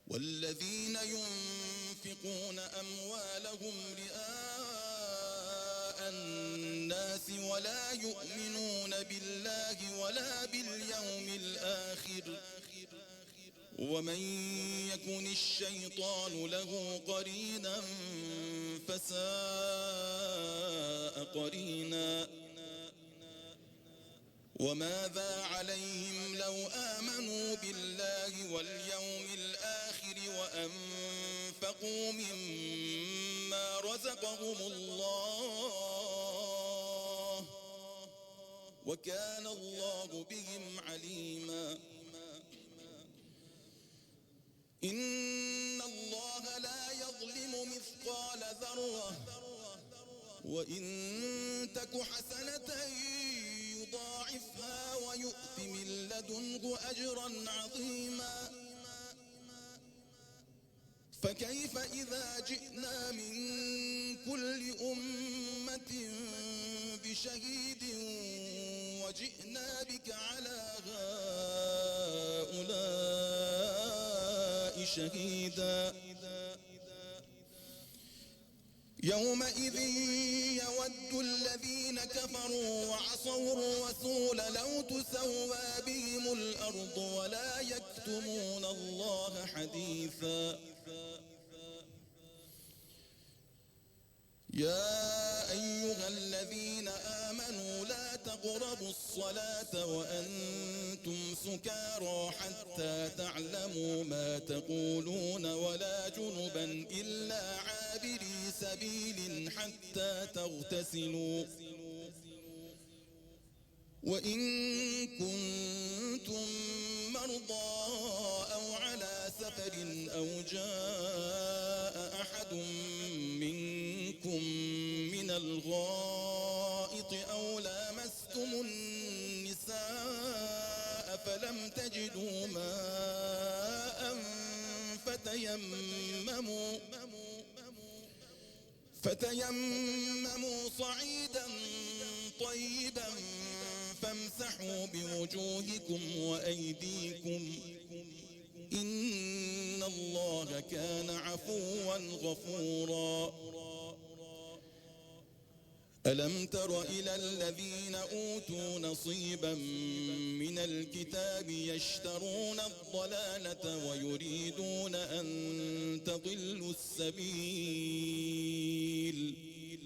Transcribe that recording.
والذين ينفقون أموالهم رئاء الناس ولا يؤمنون بالله ولا باليوم الآخر ومن يكن الشيطان له قرينا فساء قرينا وماذا عليهم لو آمنوا بالله واليوم الآخر وأنفقوا مما رزقهم الله وكان الله بهم عليما إن الله لا يظلم مثقال ذرة وإن تك حسنة يضاعفها ويؤت من لدنه أجرا عظيما فكيف إذا جئنا من كل أمة بشهيد وجئنا بك على هؤلاء شهيدا يومئذ يود الذين كفروا وعصوا الرسول لو تسوى بهم الأرض ولا يكتمون الله حديثا يا أيها الذين آمنوا لا تقربوا الصلاة وأنتم سكارى حتى تعلموا ما تقولون ولا جنبا إلا عابري سبيل حتى تغتسلوا وإن كنتم مرضى أو على سفر أو جاء أحد منكم من الغائط أو لامستم النساء فلم تجدوا ماء فتيمموا صعيدا طيبا فامسحوا بوجوهكم وأيديكم إن الله كان عفوا غفورا ألم تر إلى الذين أوتوا نصيبا من الكتاب يشترون الضلالة ويريدون أن تضلوا السبيل